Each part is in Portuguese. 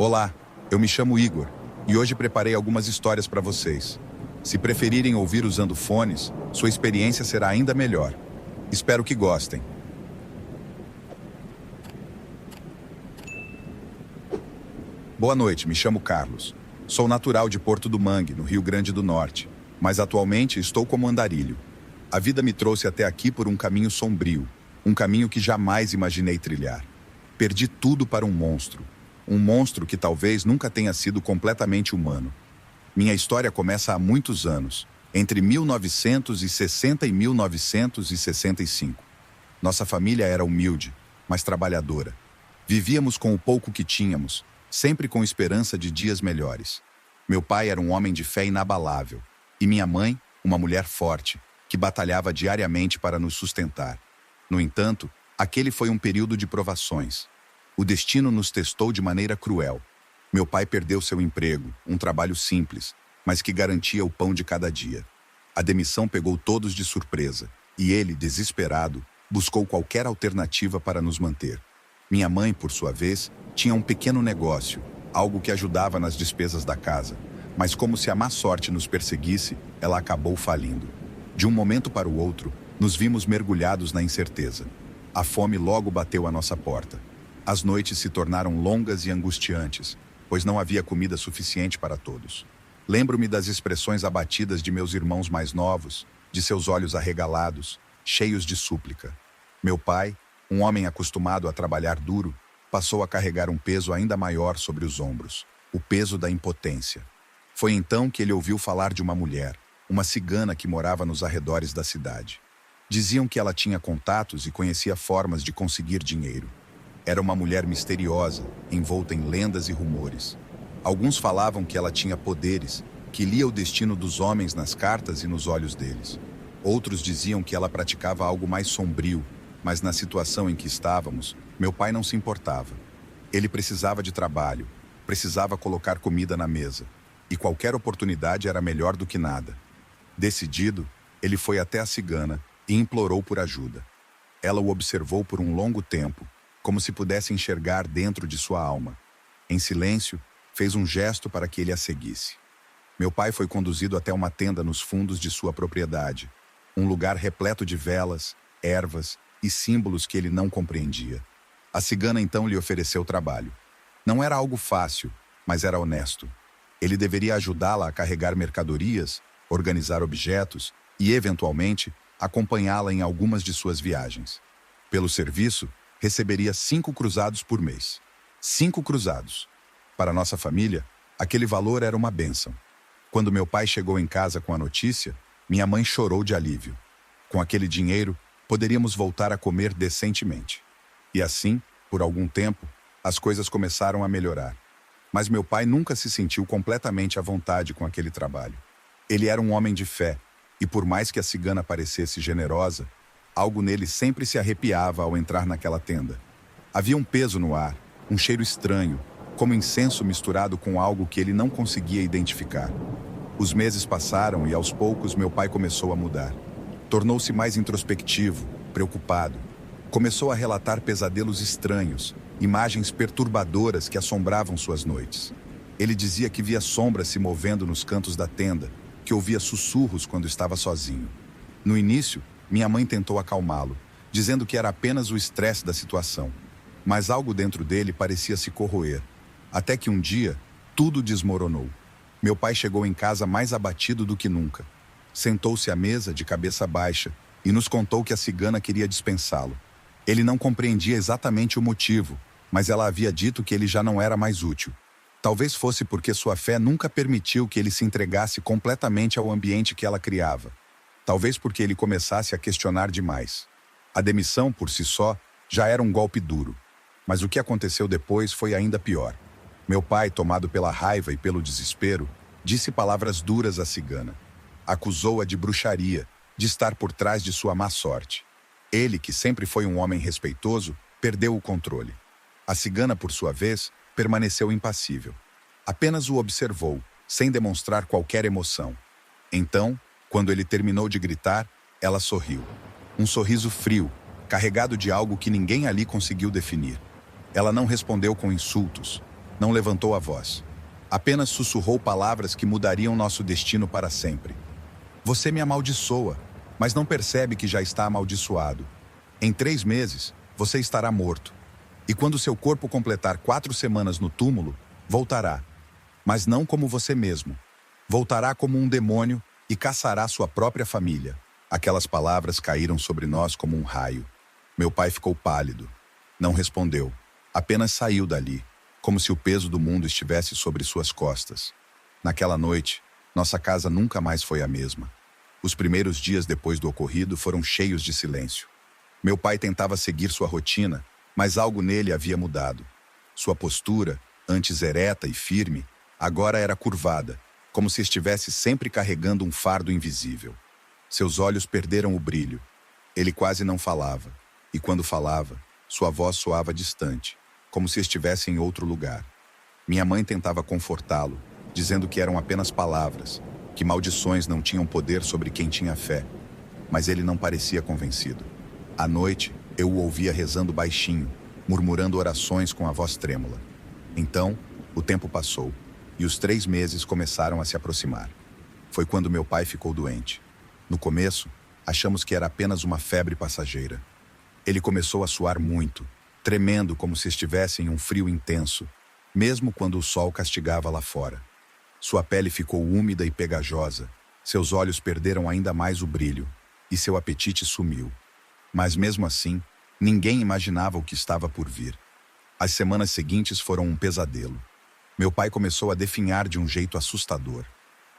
Olá, eu me chamo Igor e hoje preparei algumas histórias para vocês. Se preferirem ouvir usando fones, sua experiência será ainda melhor. Espero que gostem. Boa noite, me chamo Carlos. Sou natural de Porto do Mangue, no Rio Grande do Norte, mas atualmente estou como andarilho. A vida me trouxe até aqui por um caminho sombrio, um caminho que jamais imaginei trilhar. Perdi tudo para um monstro que talvez nunca tenha sido completamente humano. Minha história começa há muitos anos, entre 1960 e 1965. Nossa família era humilde, mas trabalhadora. Vivíamos com o pouco que tínhamos, sempre com esperança de dias melhores. Meu pai era um homem de fé inabalável, e minha mãe, uma mulher forte, que batalhava diariamente para nos sustentar. No entanto, aquele foi um período de provações. O destino nos testou de maneira cruel. Meu pai perdeu seu emprego, um trabalho simples, mas que garantia o pão de cada dia. A demissão pegou todos de surpresa, e ele, desesperado, buscou qualquer alternativa para nos manter. Minha mãe, por sua vez, tinha um pequeno negócio, algo que ajudava nas despesas da casa, mas como se a má sorte nos perseguisse, ela acabou falindo. De um momento para o outro, nos vimos mergulhados na incerteza. A fome logo bateu à nossa porta. As noites se tornaram longas e angustiantes, pois não havia comida suficiente para todos. Lembro-me das expressões abatidas de meus irmãos mais novos, de seus olhos arregalados, cheios de súplica. Meu pai, um homem acostumado a trabalhar duro, passou a carregar um peso ainda maior sobre os ombros, o peso da impotência. Foi então que ele ouviu falar de uma mulher, uma cigana que morava nos arredores da cidade. Diziam que ela tinha contatos e conhecia formas de conseguir dinheiro. Era uma mulher misteriosa, envolta em lendas e rumores. Alguns falavam que ela tinha poderes, que lia o destino dos homens nas cartas e nos olhos deles. Outros diziam que ela praticava algo mais sombrio, mas na situação em que estávamos, meu pai não se importava. Ele precisava de trabalho, precisava colocar comida na mesa, e qualquer oportunidade era melhor do que nada. Decidido, ele foi até a cigana e implorou por ajuda. Ela o observou por um longo tempo, como se pudesse enxergar dentro de sua alma. Em silêncio, fez um gesto para que ele a seguisse. Meu pai foi conduzido até uma tenda nos fundos de sua propriedade, um lugar repleto de velas, ervas e símbolos que ele não compreendia. A cigana então lhe ofereceu trabalho. Não era algo fácil, mas era honesto. Ele deveria ajudá-la a carregar mercadorias, organizar objetos e, eventualmente, acompanhá-la em algumas de suas viagens. Pelo serviço, receberia 5 cruzados por mês. 5 cruzados. Para nossa família, aquele valor era uma bênção. Quando meu pai chegou em casa com a notícia, minha mãe chorou de alívio. Com aquele dinheiro, poderíamos voltar a comer decentemente. E assim, por algum tempo, as coisas começaram a melhorar. Mas meu pai nunca se sentiu completamente à vontade com aquele trabalho. Ele era um homem de fé, e por mais que a cigana parecesse generosa, algo nele sempre se arrepiava ao entrar naquela tenda. Havia um peso no ar, um cheiro estranho, como incenso misturado com algo que ele não conseguia identificar. Os meses passaram e aos poucos meu pai começou a mudar. Tornou-se mais introspectivo, preocupado. Começou a relatar pesadelos estranhos, imagens perturbadoras que assombravam suas noites. Ele dizia que via sombras se movendo nos cantos da tenda, que ouvia sussurros quando estava sozinho. No início, minha mãe tentou acalmá-lo, dizendo que era apenas o estresse da situação. Mas algo dentro dele parecia se corroer. Até que um dia, tudo desmoronou. Meu pai chegou em casa mais abatido do que nunca. Sentou-se à mesa, de cabeça baixa, e nos contou que a cigana queria dispensá-lo. Ele não compreendia exatamente o motivo, mas ela havia dito que ele já não era mais útil. Talvez fosse porque sua fé nunca permitiu que ele se entregasse completamente ao ambiente que ela criava. Talvez porque ele começasse a questionar demais. A demissão, por si só, já era um golpe duro. Mas o que aconteceu depois foi ainda pior. Meu pai, tomado pela raiva e pelo desespero, disse palavras duras à cigana. Acusou-a de bruxaria, de estar por trás de sua má sorte. Ele, que sempre foi um homem respeitoso, perdeu o controle. A cigana, por sua vez, permaneceu impassível. Apenas o observou, sem demonstrar qualquer emoção. Então, quando ele terminou de gritar, ela sorriu. Um sorriso frio, carregado de algo que ninguém ali conseguiu definir. Ela não respondeu com insultos. Não levantou a voz. Apenas sussurrou palavras que mudariam nosso destino para sempre. Você me amaldiçoa, mas não percebe que já está amaldiçoado. Em 3 meses, você estará morto. E quando seu corpo completar 4 semanas no túmulo, voltará. Mas não como você mesmo. Voltará como um demônio e caçará sua própria família. Aquelas palavras caíram sobre nós como um raio. Meu pai ficou pálido. Não respondeu. Apenas saiu dali, como se o peso do mundo estivesse sobre suas costas. Naquela noite, nossa casa nunca mais foi a mesma. Os primeiros dias depois do ocorrido foram cheios de silêncio. Meu pai tentava seguir sua rotina, mas algo nele havia mudado. Sua postura, antes ereta e firme, agora era curvada, como se estivesse sempre carregando um fardo invisível. Seus olhos perderam o brilho. Ele quase não falava, e quando falava, sua voz soava distante, como se estivesse em outro lugar. Minha mãe tentava confortá-lo, dizendo que eram apenas palavras, que maldições não tinham poder sobre quem tinha fé. Mas ele não parecia convencido. À noite, eu o ouvia rezando baixinho, murmurando orações com a voz trêmula. Então, o tempo passou, e os 3 meses começaram a se aproximar. Foi quando meu pai ficou doente. No começo, achamos que era apenas uma febre passageira. Ele começou a suar muito, tremendo como se estivesse em um frio intenso, mesmo quando o sol castigava lá fora. Sua pele ficou úmida e pegajosa, seus olhos perderam ainda mais o brilho, e seu apetite sumiu. Mas mesmo assim, ninguém imaginava o que estava por vir. As semanas seguintes foram um pesadelo. Meu pai começou a definhar de um jeito assustador.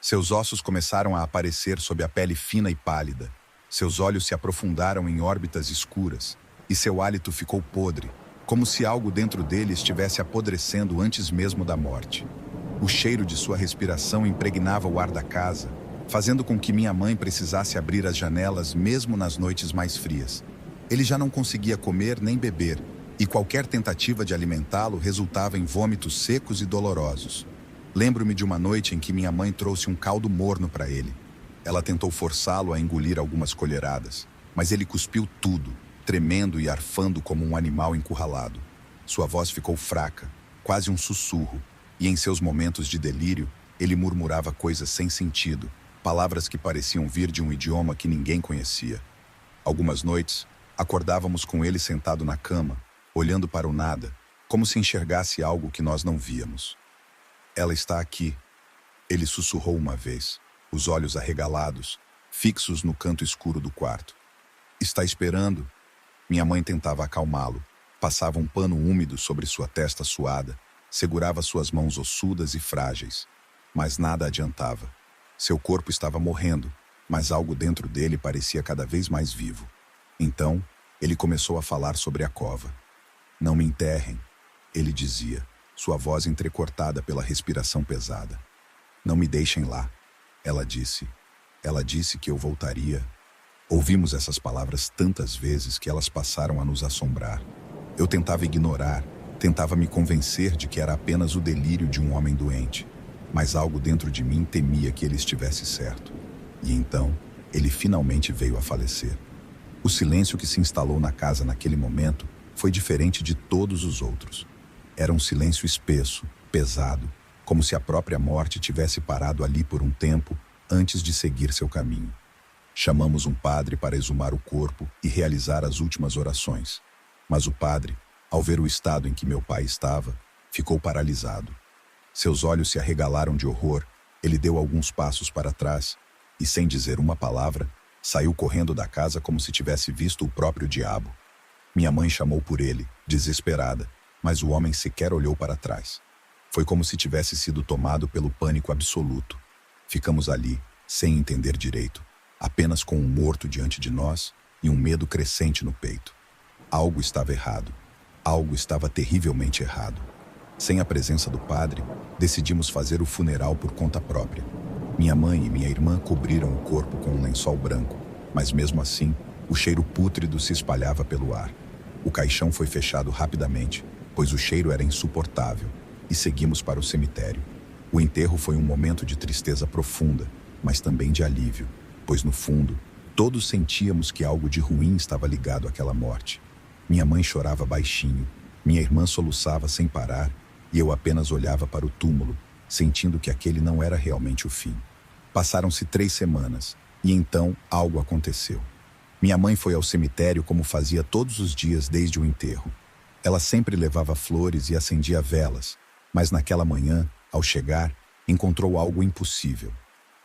Seus ossos começaram a aparecer sob a pele fina e pálida. Seus olhos se aprofundaram em órbitas escuras, e seu hálito ficou podre, como se algo dentro dele estivesse apodrecendo antes mesmo da morte. O cheiro de sua respiração impregnava o ar da casa, fazendo com que minha mãe precisasse abrir as janelas mesmo nas noites mais frias. Ele já não conseguia comer nem beber, e qualquer tentativa de alimentá-lo resultava em vômitos secos e dolorosos. Lembro-me de uma noite em que minha mãe trouxe um caldo morno para ele. Ela tentou forçá-lo a engolir algumas colheradas, mas ele cuspiu tudo, tremendo e arfando como um animal encurralado. Sua voz ficou fraca, quase um sussurro, e em seus momentos de delírio, ele murmurava coisas sem sentido, palavras que pareciam vir de um idioma que ninguém conhecia. Algumas noites, acordávamos com ele sentado na cama, olhando para o nada, como se enxergasse algo que nós não víamos. Ela está aqui, ele sussurrou uma vez, os olhos arregalados, fixos no canto escuro do quarto. Está esperando? Minha mãe tentava acalmá-lo, passava um pano úmido sobre sua testa suada, segurava suas mãos ossudas e frágeis, mas nada adiantava. Seu corpo estava morrendo, mas algo dentro dele parecia cada vez mais vivo. Então, ele começou a falar sobre a cova. Não me enterrem, ele dizia, sua voz entrecortada pela respiração pesada. Não me deixem lá, ela disse. Ela disse que eu voltaria. Ouvimos essas palavras tantas vezes que elas passaram a nos assombrar. Eu tentava ignorar, tentava me convencer de que era apenas o delírio de um homem doente, mas algo dentro de mim temia que ele estivesse certo. E então, ele finalmente veio a falecer. O silêncio que se instalou na casa naquele momento foi diferente de todos os outros. Era um silêncio espesso, pesado, como se a própria morte tivesse parado ali por um tempo antes de seguir seu caminho. Chamamos um padre para exumar o corpo e realizar as últimas orações. Mas o padre, ao ver o estado em que meu pai estava, ficou paralisado. Seus olhos se arregalaram de horror, ele deu alguns passos para trás e, sem dizer uma palavra, saiu correndo da casa como se tivesse visto o próprio diabo. Minha mãe chamou por ele, desesperada, mas o homem sequer olhou para trás. Foi como se tivesse sido tomado pelo pânico absoluto. Ficamos ali, sem entender direito, apenas com um morto diante de nós e um medo crescente no peito. Algo estava errado. Algo estava terrivelmente errado. Sem a presença do padre, decidimos fazer o funeral por conta própria. Minha mãe e minha irmã cobriram o corpo com um lençol branco, mas mesmo assim, o cheiro pútrido se espalhava pelo ar. O caixão foi fechado rapidamente, pois o cheiro era insuportável, e seguimos para o cemitério. O enterro foi um momento de tristeza profunda, mas também de alívio, pois no fundo, todos sentíamos que algo de ruim estava ligado àquela morte. Minha mãe chorava baixinho, minha irmã soluçava sem parar, e eu apenas olhava para o túmulo, sentindo que aquele não era realmente o fim. Passaram-se 3 semanas, e então algo aconteceu. Minha mãe foi ao cemitério como fazia todos os dias desde o enterro. Ela sempre levava flores e acendia velas, mas naquela manhã, ao chegar, encontrou algo impossível.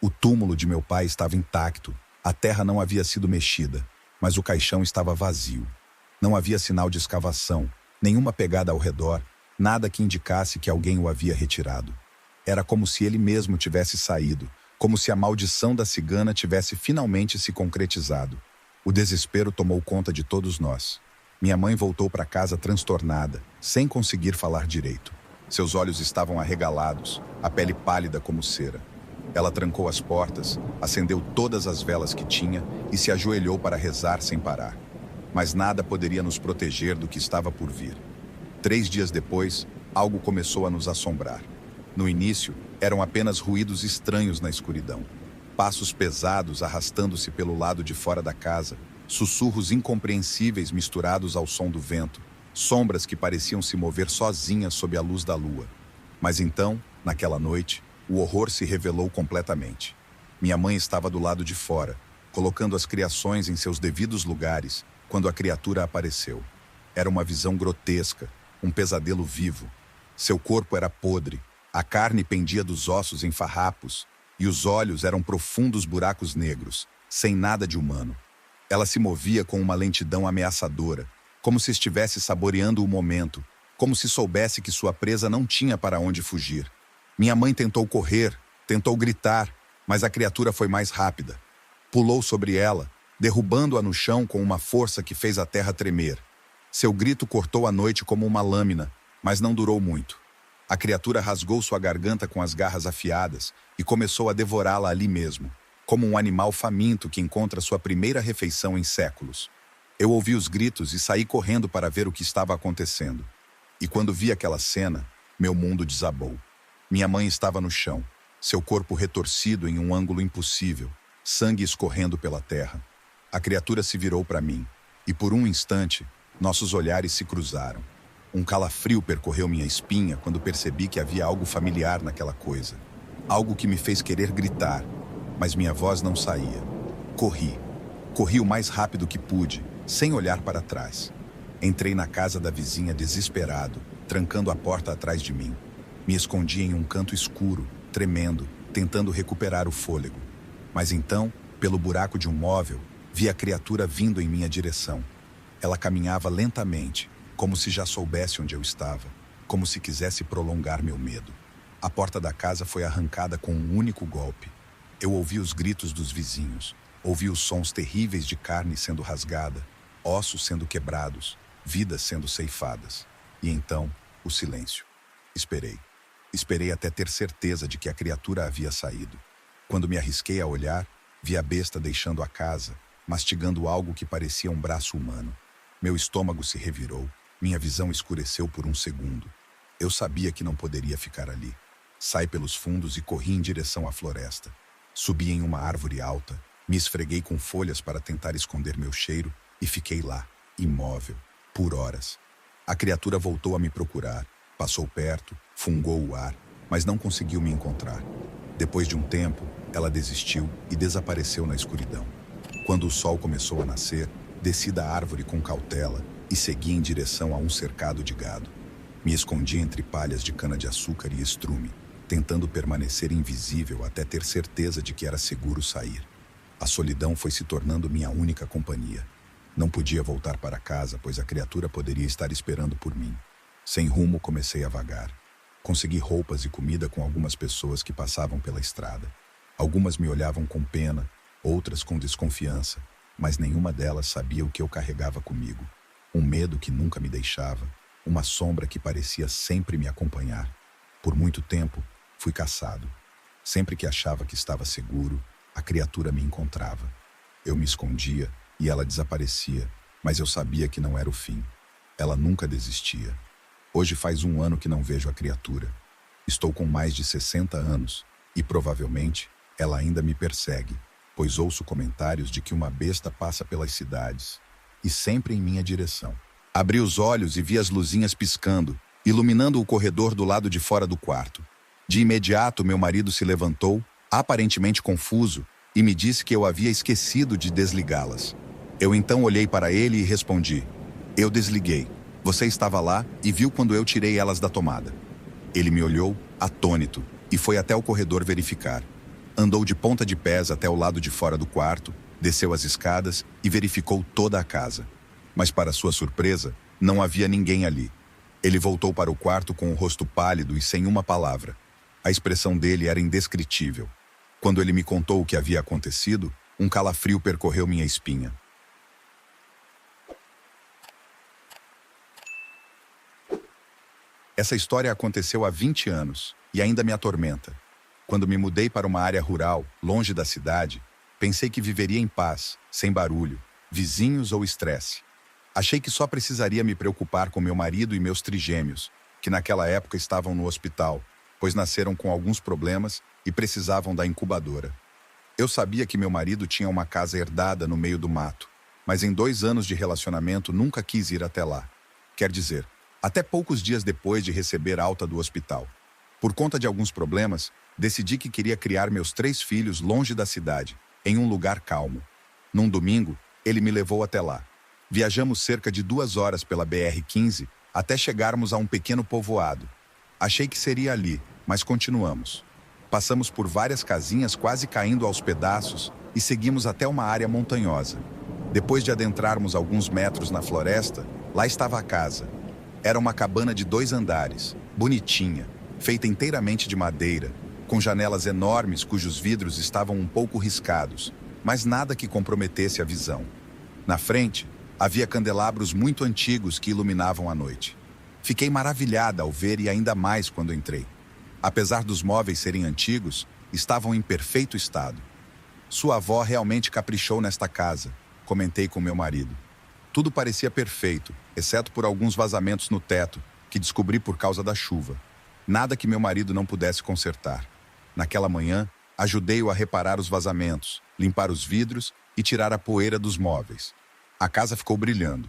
O túmulo de meu pai estava intacto, a terra não havia sido mexida, mas o caixão estava vazio. Não havia sinal de escavação, nenhuma pegada ao redor, nada que indicasse que alguém o havia retirado. Era como se ele mesmo tivesse saído, como se a maldição da cigana tivesse finalmente se concretizado. O desespero tomou conta de todos nós. Minha mãe voltou para casa transtornada, sem conseguir falar direito. Seus olhos estavam arregalados, a pele pálida como cera. Ela trancou as portas, acendeu todas as velas que tinha e se ajoelhou para rezar sem parar. Mas nada poderia nos proteger do que estava por vir. 3 dias depois, algo começou a nos assombrar. No início, eram apenas ruídos estranhos na escuridão. Passos pesados arrastando-se pelo lado de fora da casa, sussurros incompreensíveis misturados ao som do vento, sombras que pareciam se mover sozinhas sob a luz da lua. Mas então, naquela noite, o horror se revelou completamente. Minha mãe estava do lado de fora, colocando as criações em seus devidos lugares, quando a criatura apareceu. Era uma visão grotesca, um pesadelo vivo. Seu corpo era podre, a carne pendia dos ossos em farrapos, e os olhos eram profundos buracos negros, sem nada de humano. Ela se movia com uma lentidão ameaçadora, como se estivesse saboreando o momento, como se soubesse que sua presa não tinha para onde fugir. Minha mãe tentou correr, tentou gritar, mas a criatura foi mais rápida. Pulou sobre ela, derrubando-a no chão com uma força que fez a terra tremer. Seu grito cortou a noite como uma lâmina, mas não durou muito. A criatura rasgou sua garganta com as garras afiadas e começou a devorá-la ali mesmo, como um animal faminto que encontra sua primeira refeição em séculos. Eu ouvi os gritos e saí correndo para ver o que estava acontecendo. E quando vi aquela cena, meu mundo desabou. Minha mãe estava no chão, seu corpo retorcido em um ângulo impossível, sangue escorrendo pela terra. A criatura se virou para mim, e por um instante, nossos olhares se cruzaram. Um calafrio percorreu minha espinha quando percebi que havia algo familiar naquela coisa. Algo que me fez querer gritar, mas minha voz não saía. Corri. Corri o mais rápido que pude, sem olhar para trás. Entrei na casa da vizinha desesperado, trancando a porta atrás de mim. Me escondi em um canto escuro, tremendo, tentando recuperar o fôlego. Mas então, pelo buraco de um móvel, vi a criatura vindo em minha direção. Ela caminhava lentamente, como se já soubesse onde eu estava, como se quisesse prolongar meu medo. A porta da casa foi arrancada com um único golpe. Eu ouvi os gritos dos vizinhos, ouvi os sons terríveis de carne sendo rasgada, ossos sendo quebrados, vidas sendo ceifadas. E então, o silêncio. Esperei. Esperei até ter certeza de que a criatura havia saído. Quando me arrisquei a olhar, vi a besta deixando a casa, mastigando algo que parecia um braço humano. Meu estômago se revirou, minha visão escureceu por um segundo. Eu sabia que não poderia ficar ali. Saí pelos fundos e corri em direção à floresta. Subi em uma árvore alta, me esfreguei com folhas para tentar esconder meu cheiro e fiquei lá, imóvel, por horas. A criatura voltou a me procurar, passou perto, fungou o ar, mas não conseguiu me encontrar. Depois de um tempo, ela desistiu e desapareceu na escuridão. Quando o sol começou a nascer, desci da árvore com cautela e segui em direção a um cercado de gado. Me escondi entre palhas de cana-de-açúcar e estrume, tentando permanecer invisível até ter certeza de que era seguro sair. A solidão foi se tornando minha única companhia. Não podia voltar para casa, pois a criatura poderia estar esperando por mim. Sem rumo, comecei a vagar. Consegui roupas e comida com algumas pessoas que passavam pela estrada. Algumas me olhavam com pena, outras com desconfiança, mas nenhuma delas sabia o que eu carregava comigo. Um medo que nunca me deixava, uma sombra que parecia sempre me acompanhar. Por muito tempo, fui caçado. Sempre que achava que estava seguro, a criatura me encontrava. Eu me escondia e ela desaparecia, mas eu sabia que não era o fim. Ela nunca desistia. Hoje faz 1 ano que não vejo a criatura. Estou com mais de 60 anos e provavelmente ela ainda me persegue, pois ouço comentários de que uma besta passa pelas cidades e sempre em minha direção. Abri os olhos e vi as luzinhas piscando, iluminando o corredor do lado de fora do quarto. De imediato, meu marido se levantou, aparentemente confuso, e me disse que eu havia esquecido de desligá-las. Eu então olhei para ele e respondi: "Eu desliguei. Você estava lá e viu quando eu tirei elas da tomada." Ele me olhou, atônito, e foi até o corredor verificar. Andou de ponta de pés até o lado de fora do quarto, desceu as escadas e verificou toda a casa. Mas, para sua surpresa, não havia ninguém ali. Ele voltou para o quarto com o rosto pálido e sem uma palavra. A expressão dele era indescritível. Quando ele me contou o que havia acontecido, um calafrio percorreu minha espinha. Essa história aconteceu há 20 anos e ainda me atormenta. Quando me mudei para uma área rural, longe da cidade, pensei que viveria em paz, sem barulho, vizinhos ou estresse. Achei que só precisaria me preocupar com meu marido e meus trigêmeos, que naquela época estavam no hospital, pois nasceram com alguns problemas e precisavam da incubadora. Eu sabia que meu marido tinha uma casa herdada no meio do mato, mas em 2 anos de relacionamento nunca quis ir até lá. Quer dizer, até poucos dias depois de receber alta do hospital. Por conta de alguns problemas, decidi que queria criar meus 3 filhos longe da cidade, em um lugar calmo. Num domingo, ele me levou até lá. Viajamos cerca de 2 horas pela BR-15 até chegarmos a um pequeno povoado. Achei que seria ali, mas continuamos. Passamos por várias casinhas quase caindo aos pedaços e seguimos até uma área montanhosa. Depois de adentrarmos alguns metros na floresta, lá estava a casa. Era uma cabana de 2 andares, bonitinha, feita inteiramente de madeira, com janelas enormes cujos vidros estavam um pouco riscados, mas nada que comprometesse a visão. Na frente, havia candelabros muito antigos que iluminavam a noite. Fiquei maravilhada ao ver e ainda mais quando entrei. Apesar dos móveis serem antigos, estavam em perfeito estado. Sua avó realmente caprichou nesta casa, comentei com meu marido. Tudo parecia perfeito, exceto por alguns vazamentos no teto, que descobri por causa da chuva. Nada que meu marido não pudesse consertar. Naquela manhã, ajudei-o a reparar os vazamentos, limpar os vidros e tirar a poeira dos móveis. A casa ficou brilhando.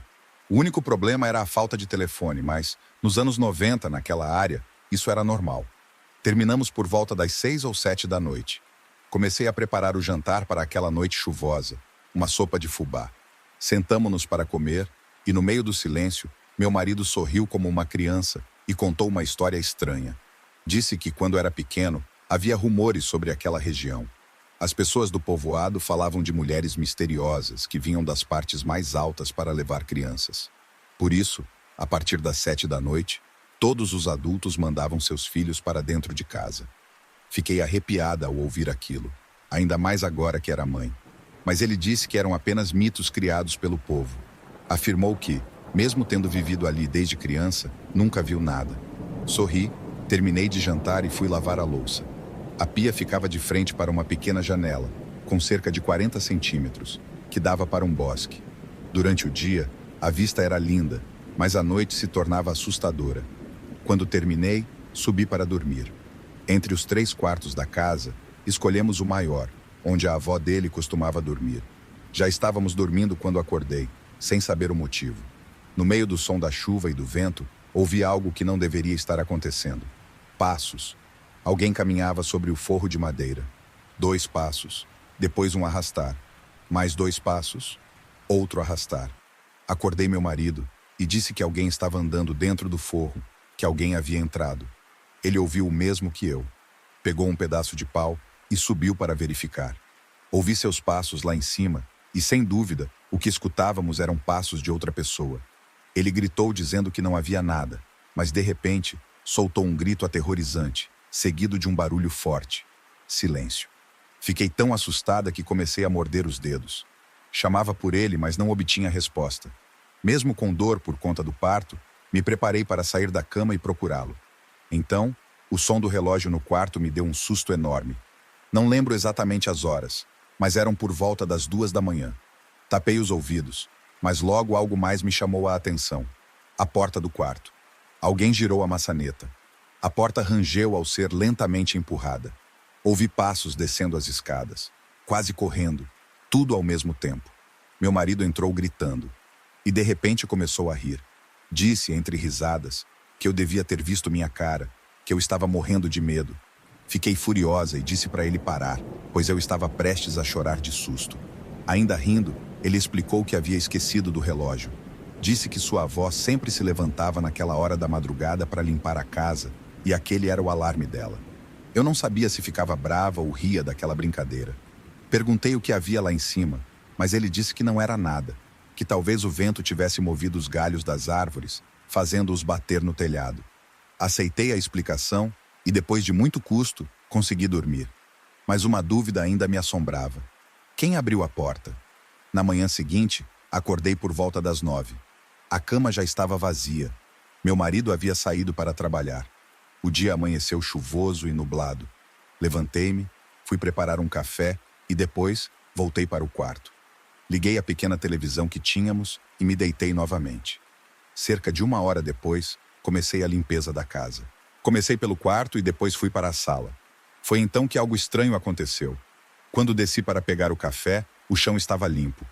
O único problema era a falta de telefone, mas, nos anos 90, naquela área, isso era normal. Terminamos por volta das 6 ou 7 da noite. Comecei a preparar o jantar para aquela noite chuvosa, uma sopa de fubá. Sentamo-nos para comer e, no meio do silêncio, meu marido sorriu como uma criança e contou uma história estranha. Disse que, quando era pequeno, havia rumores sobre aquela região. As pessoas do povoado falavam de mulheres misteriosas que vinham das partes mais altas para levar crianças. Por isso, a partir das 7 da noite, todos os adultos mandavam seus filhos para dentro de casa. Fiquei arrepiada ao ouvir aquilo, ainda mais agora que era mãe. Mas ele disse que eram apenas mitos criados pelo povo. Afirmou que, mesmo tendo vivido ali desde criança, nunca viu nada. Sorri, terminei de jantar e fui lavar a louça. A pia ficava de frente para uma pequena janela, com cerca de 40 centímetros, que dava para um bosque. Durante o dia, a vista era linda, mas à noite se tornava assustadora. Quando terminei, subi para dormir. Entre os 3 quartos da casa, escolhemos o maior, onde a avó dele costumava dormir. Já estávamos dormindo quando acordei, sem saber o motivo. No meio do som da chuva e do vento, ouvi algo que não deveria estar acontecendo. Passos. Alguém caminhava sobre o forro de madeira. 2 passos. Depois um arrastar. Mais 2 passos. Outro arrastar. Acordei meu marido e disse que alguém estava andando dentro do forro, que alguém havia entrado. Ele ouviu o mesmo que eu. Pegou um pedaço de pau e subiu para verificar. Ouvi seus passos lá em cima e, sem dúvida, o que escutávamos eram passos de outra pessoa. Ele gritou dizendo que não havia nada, mas de repente soltou um grito aterrorizante, seguido de um barulho forte. Silêncio. Fiquei tão assustada que comecei a morder os dedos. Chamava por ele, mas não obtinha resposta. Mesmo com dor por conta do parto, me preparei para sair da cama e procurá-lo. Então, o som do relógio no quarto me deu um susto enorme. Não lembro exatamente as horas, mas eram por volta das 2 da manhã. Tapei os ouvidos, mas logo algo mais me chamou a atenção. A porta do quarto. Alguém girou a maçaneta. A porta rangeu ao ser lentamente empurrada. Ouvi passos descendo as escadas, quase correndo, tudo ao mesmo tempo. Meu marido entrou gritando. E de repente começou a rir. Disse, entre risadas, que eu devia ter visto minha cara, que eu estava morrendo de medo. Fiquei furiosa e disse para ele parar, pois eu estava prestes a chorar de susto. Ainda rindo, ele explicou que havia esquecido do relógio. Disse que sua avó sempre se levantava naquela hora da madrugada para limpar a casa, e aquele era o alarme dela. Eu não sabia se ficava brava ou ria daquela brincadeira. Perguntei o que havia lá em cima, mas ele disse que não era nada, que talvez o vento tivesse movido os galhos das árvores, fazendo-os bater no telhado. Aceitei a explicação e, depois de muito custo, consegui dormir. Mas uma dúvida ainda me assombrava. Quem abriu a porta? Na manhã seguinte, acordei por volta das 9. A cama já estava vazia. Meu marido havia saído para trabalhar. O dia amanheceu chuvoso e nublado. Levantei-me, fui preparar um café e depois voltei para o quarto. Liguei a pequena televisão que tínhamos e me deitei novamente. Cerca de 1 hora depois, comecei a limpeza da casa. Comecei pelo quarto e depois fui para a sala. Foi então que algo estranho aconteceu. Quando desci para pegar o café, o chão estava limpo.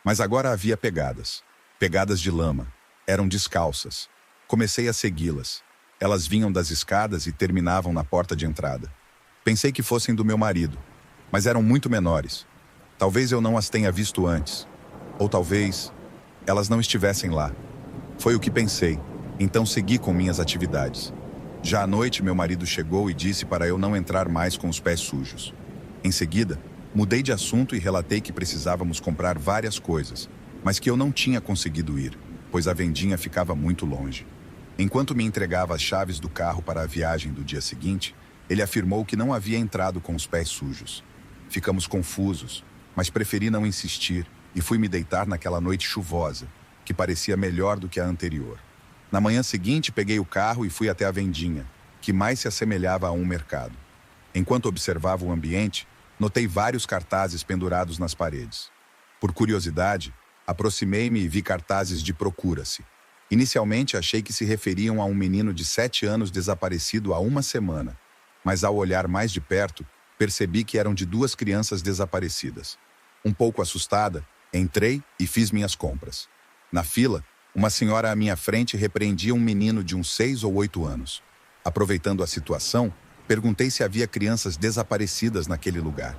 Mas agora havia pegadas. Pegadas de lama. Eram descalças. Comecei a segui-las. Elas vinham das escadas e terminavam na porta de entrada. Pensei que fossem do meu marido, mas eram muito menores. Talvez eu não as tenha visto antes. Ou talvez elas não estivessem lá. Foi o que pensei, então segui com minhas atividades. Já à noite, meu marido chegou e disse para eu não entrar mais com os pés sujos. Em seguida, mudei de assunto e relatei que precisávamos comprar várias coisas, mas que eu não tinha conseguido ir, pois a vendinha ficava muito longe. Enquanto me entregava as chaves do carro para a viagem do dia seguinte, ele afirmou que não havia entrado com os pés sujos. Ficamos confusos, mas preferi não insistir e fui me deitar naquela noite chuvosa, que parecia melhor do que a anterior. Na manhã seguinte, peguei o carro e fui até a vendinha, que mais se assemelhava a um mercado. Enquanto observava o ambiente, notei vários cartazes pendurados nas paredes. Por curiosidade, aproximei-me e vi cartazes de procura-se. Inicialmente, achei que se referiam a um menino de 7 anos desaparecido há 1 semana, mas ao olhar mais de perto, percebi que eram de 2 crianças desaparecidas. Um pouco assustada, entrei e fiz minhas compras. Na fila, uma senhora à minha frente repreendia um menino de uns 6 ou 8 anos. Aproveitando a situação, perguntei se havia crianças desaparecidas naquele lugar.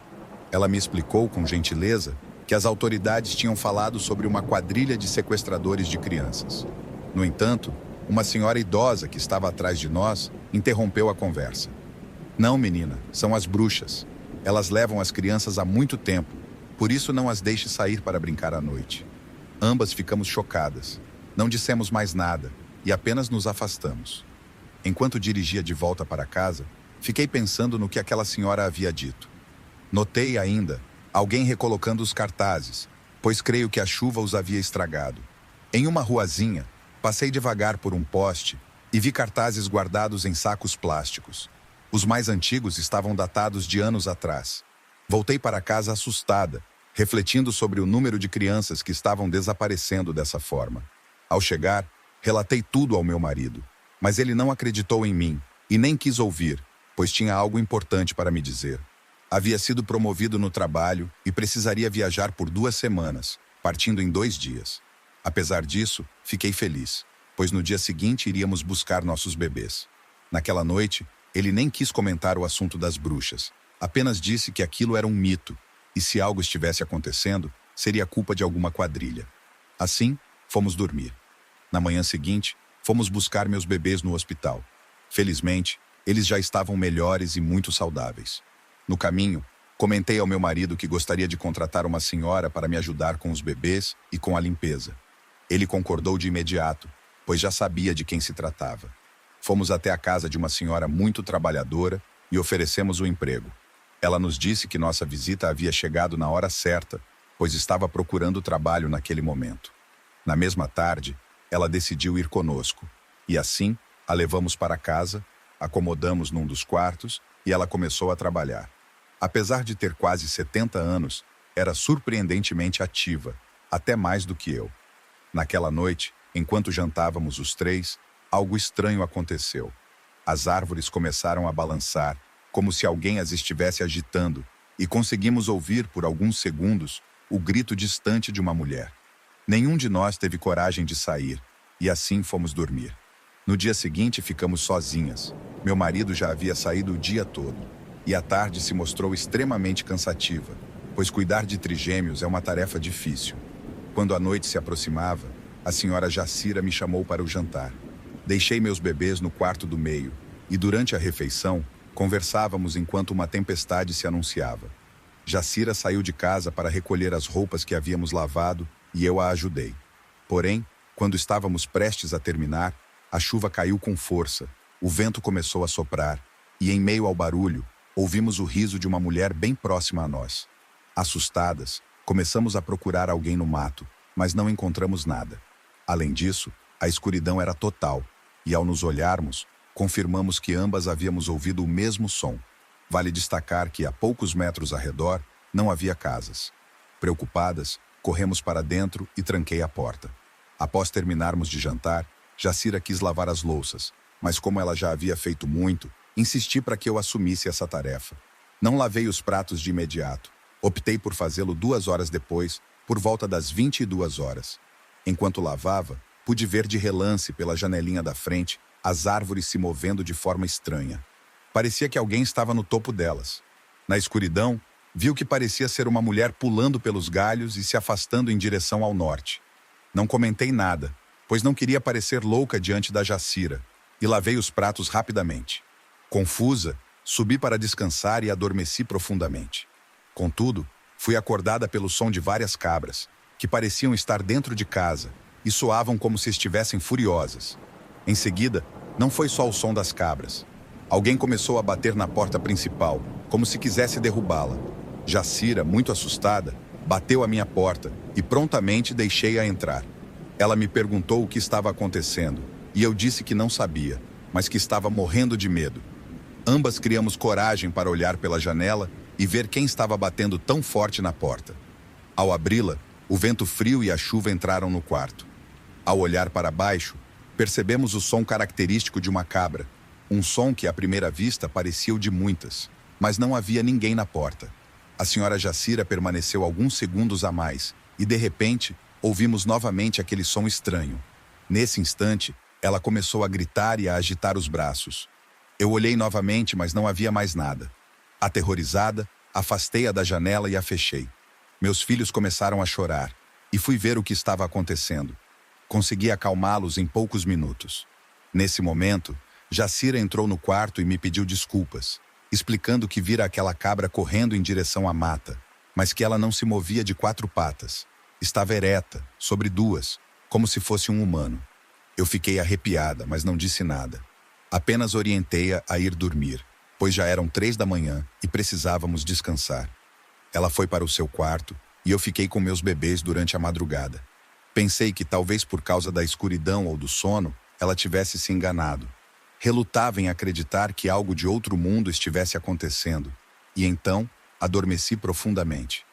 Ela me explicou com gentileza que as autoridades tinham falado sobre uma quadrilha de sequestradores de crianças. No entanto, uma senhora idosa que estava atrás de nós interrompeu a conversa. Não, menina, são as bruxas. Elas levam as crianças há muito tempo, por isso não as deixe sair para brincar à noite. Ambas ficamos chocadas. Não dissemos mais nada e apenas nos afastamos. Enquanto dirigia de volta para casa, fiquei pensando no que aquela senhora havia dito. Notei ainda alguém recolocando os cartazes, pois creio que a chuva os havia estragado. Em uma ruazinha, passei devagar por um poste e vi cartazes guardados em sacos plásticos. Os mais antigos estavam datados de anos atrás. Voltei para casa assustada, refletindo sobre o número de crianças que estavam desaparecendo dessa forma. Ao chegar, relatei tudo ao meu marido, mas ele não acreditou em mim e nem quis ouvir, pois tinha algo importante para me dizer. Havia sido promovido no trabalho e precisaria viajar por 2 semanas, partindo em 2 dias. Apesar disso, fiquei feliz, pois no dia seguinte iríamos buscar nossos bebês. Naquela noite, ele nem quis comentar o assunto das bruxas, apenas disse que aquilo era um mito, e se algo estivesse acontecendo, seria culpa de alguma quadrilha. Assim, fomos dormir. Na manhã seguinte, fomos buscar meus bebês no hospital. Felizmente, eles já estavam melhores e muito saudáveis. No caminho, comentei ao meu marido que gostaria de contratar uma senhora para me ajudar com os bebês e com a limpeza. Ele concordou de imediato, pois já sabia de quem se tratava. Fomos até a casa de uma senhora muito trabalhadora e oferecemos o emprego. Ela nos disse que nossa visita havia chegado na hora certa, pois estava procurando trabalho naquele momento. Na mesma tarde, ela decidiu ir conosco, e assim a levamos para casa, acomodamos num dos quartos e ela começou a trabalhar. Apesar de ter quase 70 anos, era surpreendentemente ativa, até mais do que eu. Naquela noite, enquanto jantávamos os 3, algo estranho aconteceu. As árvores começaram a balançar, como se alguém as estivesse agitando, e conseguimos ouvir por alguns segundos o grito distante de uma mulher. Nenhum de nós teve coragem de sair, e assim fomos dormir. No dia seguinte, ficamos sozinhas. Meu marido já havia saído o dia todo. E a tarde se mostrou extremamente cansativa, pois cuidar de trigêmeos é uma tarefa difícil. Quando a noite se aproximava, a senhora Jacira me chamou para o jantar. Deixei meus bebês no quarto do meio, e durante a refeição, conversávamos enquanto uma tempestade se anunciava. Jacira saiu de casa para recolher as roupas que havíamos lavado e eu a ajudei. Porém, quando estávamos prestes a terminar, a chuva caiu com força, o vento começou a soprar, e em meio ao barulho, ouvimos o riso de uma mulher bem próxima a nós. Assustadas, começamos a procurar alguém no mato, mas não encontramos nada. Além disso, a escuridão era total, e ao nos olharmos, confirmamos que ambas havíamos ouvido o mesmo som. Vale destacar que a poucos metros ao redor não havia casas. Preocupadas, corremos para dentro e tranquei a porta. Após terminarmos de jantar, Jacira quis lavar as louças, mas como ela já havia feito muito, insisti para que eu assumisse essa tarefa. Não lavei os pratos de imediato. Optei por fazê-lo 2 horas depois, por volta das 22 horas. Enquanto lavava, pude ver de relance pela janelinha da frente as árvores se movendo de forma estranha. Parecia que alguém estava no topo delas. Na escuridão, vi o que parecia ser uma mulher pulando pelos galhos e se afastando em direção ao norte. Não comentei nada, pois não queria parecer louca diante da Jacira, e lavei os pratos rapidamente. Confusa, subi para descansar e adormeci profundamente. Contudo, fui acordada pelo som de várias cabras, que pareciam estar dentro de casa e soavam como se estivessem furiosas. Em seguida, não foi só o som das cabras. Alguém começou a bater na porta principal, como se quisesse derrubá-la. Jacira, muito assustada, bateu à minha porta e prontamente deixei-a entrar. Ela me perguntou o que estava acontecendo, e eu disse que não sabia, mas que estava morrendo de medo. Ambas criamos coragem para olhar pela janela e ver quem estava batendo tão forte na porta. Ao abri-la, o vento frio e a chuva entraram no quarto. Ao olhar para baixo, percebemos o som característico de uma cabra, um som que à primeira vista parecia o de muitas, mas não havia ninguém na porta. A senhora Jacira permaneceu alguns segundos a mais e, de repente, ouvimos novamente aquele som estranho. Nesse instante, ela começou a gritar e a agitar os braços. Eu olhei novamente, mas não havia mais nada. Aterrorizada, afastei-a da janela e a fechei. Meus filhos começaram a chorar e fui ver o que estava acontecendo. Consegui acalmá-los em poucos minutos. Nesse momento, Jacira entrou no quarto e me pediu desculpas, explicando que vira aquela cabra correndo em direção à mata, mas que ela não se movia de 4 patas. Estava ereta, sobre 2, como se fosse um humano. Eu fiquei arrepiada, mas não disse nada. Apenas orientei-a a ir dormir, pois já eram 3 da manhã e precisávamos descansar. Ela foi para o seu quarto e eu fiquei com meus bebês durante a madrugada. Pensei que talvez por causa da escuridão ou do sono, ela tivesse se enganado. Relutava em acreditar que algo de outro mundo estivesse acontecendo, e então adormeci profundamente.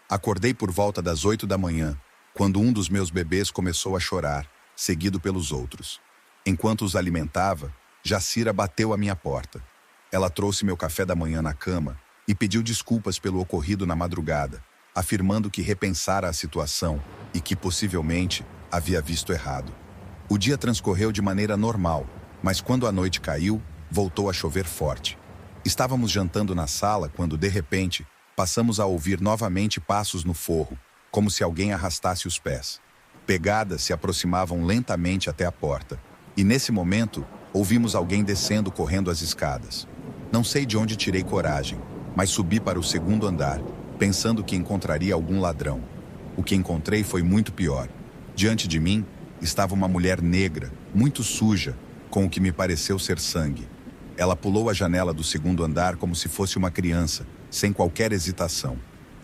Acordei por volta das 8 da manhã, quando um dos meus bebês começou a chorar, seguido pelos outros. Enquanto os alimentava, Jacira bateu à minha porta. Ela trouxe meu café da manhã na cama e pediu desculpas pelo ocorrido na madrugada, afirmando que repensara a situação e que possivelmente havia visto errado. O dia transcorreu de maneira normal, mas quando a noite caiu, voltou a chover forte. Estávamos jantando na sala quando, de repente, passamos a ouvir novamente passos no forro, como se alguém arrastasse os pés. Pegadas se aproximavam lentamente até a porta, e nesse momento, ouvimos alguém descendo correndo as escadas. Não sei de onde tirei coragem, mas subi para o 2º andar, pensando que encontraria algum ladrão. O que encontrei foi muito pior. Diante de mim, estava uma mulher negra, muito suja, com o que me pareceu ser sangue. Ela pulou a janela do 2º andar como se fosse uma criança, sem qualquer hesitação.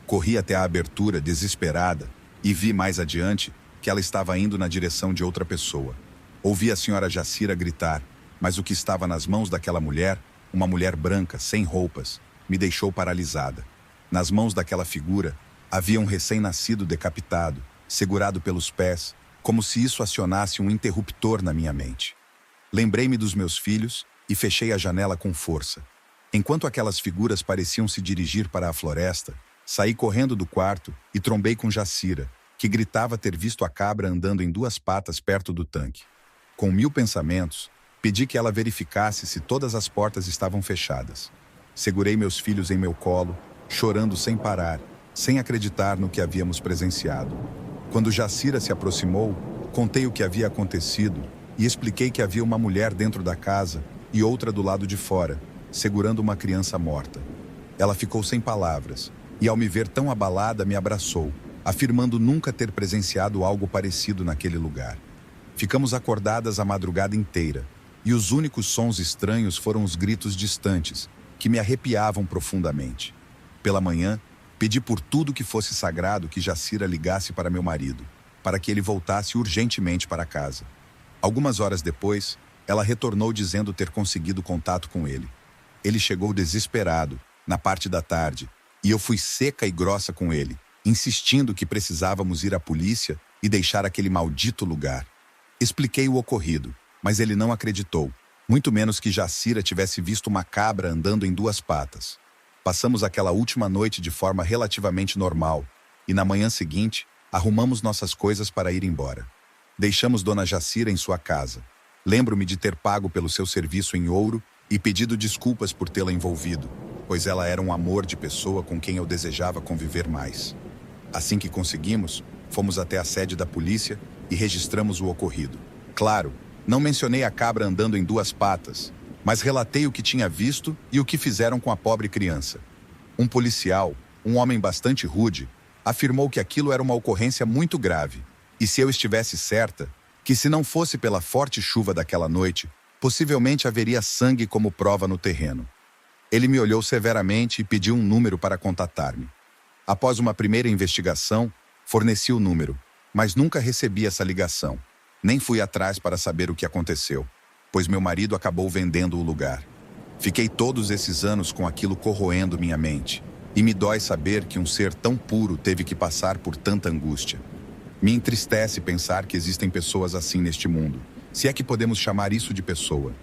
Corri até a abertura, desesperada, e vi mais adiante que ela estava indo na direção de outra pessoa. Ouvi a senhora Jacira gritar, mas o que estava nas mãos daquela mulher, uma mulher branca, sem roupas, me deixou paralisada. Nas mãos daquela figura, havia um recém-nascido decapitado, segurado pelos pés, como se isso acionasse um interruptor na minha mente. Lembrei-me dos meus filhos e fechei a janela com força. Enquanto aquelas figuras pareciam se dirigir para a floresta, saí correndo do quarto e trombei com Jacira, que gritava ter visto a cabra andando em 2 patas perto do tanque. Com 1000 pensamentos, Pedi que ela verificasse se todas as portas estavam fechadas. Segurei meus filhos em meu colo, chorando sem parar, sem acreditar no que havíamos presenciado. Quando Jacira se aproximou, contei o que havia acontecido e expliquei que havia uma mulher dentro da casa e outra do lado de fora, segurando uma criança morta. Ela ficou sem palavras e, ao me ver tão abalada, me abraçou, afirmando nunca ter presenciado algo parecido naquele lugar. Ficamos acordadas a madrugada inteira, e os únicos sons estranhos foram os gritos distantes, que me arrepiavam profundamente. Pela manhã, pedi por tudo que fosse sagrado que Jacira ligasse para meu marido, para que ele voltasse urgentemente para casa. Algumas horas depois, ela retornou dizendo ter conseguido contato com ele. Ele chegou desesperado, na parte da tarde, e eu fui seca e grossa com ele, insistindo que precisávamos ir à polícia e deixar aquele maldito lugar. Expliquei o ocorrido, mas ele não acreditou, muito menos que Jacira tivesse visto uma cabra andando em 2 patas. Passamos aquela última noite de forma relativamente normal, e na manhã seguinte, arrumamos nossas coisas para ir embora. Deixamos Dona Jacira em sua casa. Lembro-me de ter pago pelo seu serviço em ouro e pedido desculpas por tê-la envolvido, pois ela era um amor de pessoa com quem eu desejava conviver mais. Assim que conseguimos, fomos até a sede da polícia e registramos o ocorrido. Claro, não mencionei a cabra andando em 2 patas, mas relatei o que tinha visto e o que fizeram com a pobre criança. Um policial, um homem bastante rude, afirmou que aquilo era uma ocorrência muito grave, e se eu estivesse certa, que se não fosse pela forte chuva daquela noite, possivelmente haveria sangue como prova no terreno. Ele me olhou severamente e pediu um número para contatar-me. Após uma primeira investigação, forneci o número, mas nunca recebi essa ligação. Nem fui atrás para saber o que aconteceu, pois meu marido acabou vendendo o lugar. Fiquei todos esses anos com aquilo corroendo minha mente, e me dói saber que um ser tão puro teve que passar por tanta angústia. Me entristece pensar que existem pessoas assim neste mundo, se é que podemos chamar isso de pessoa.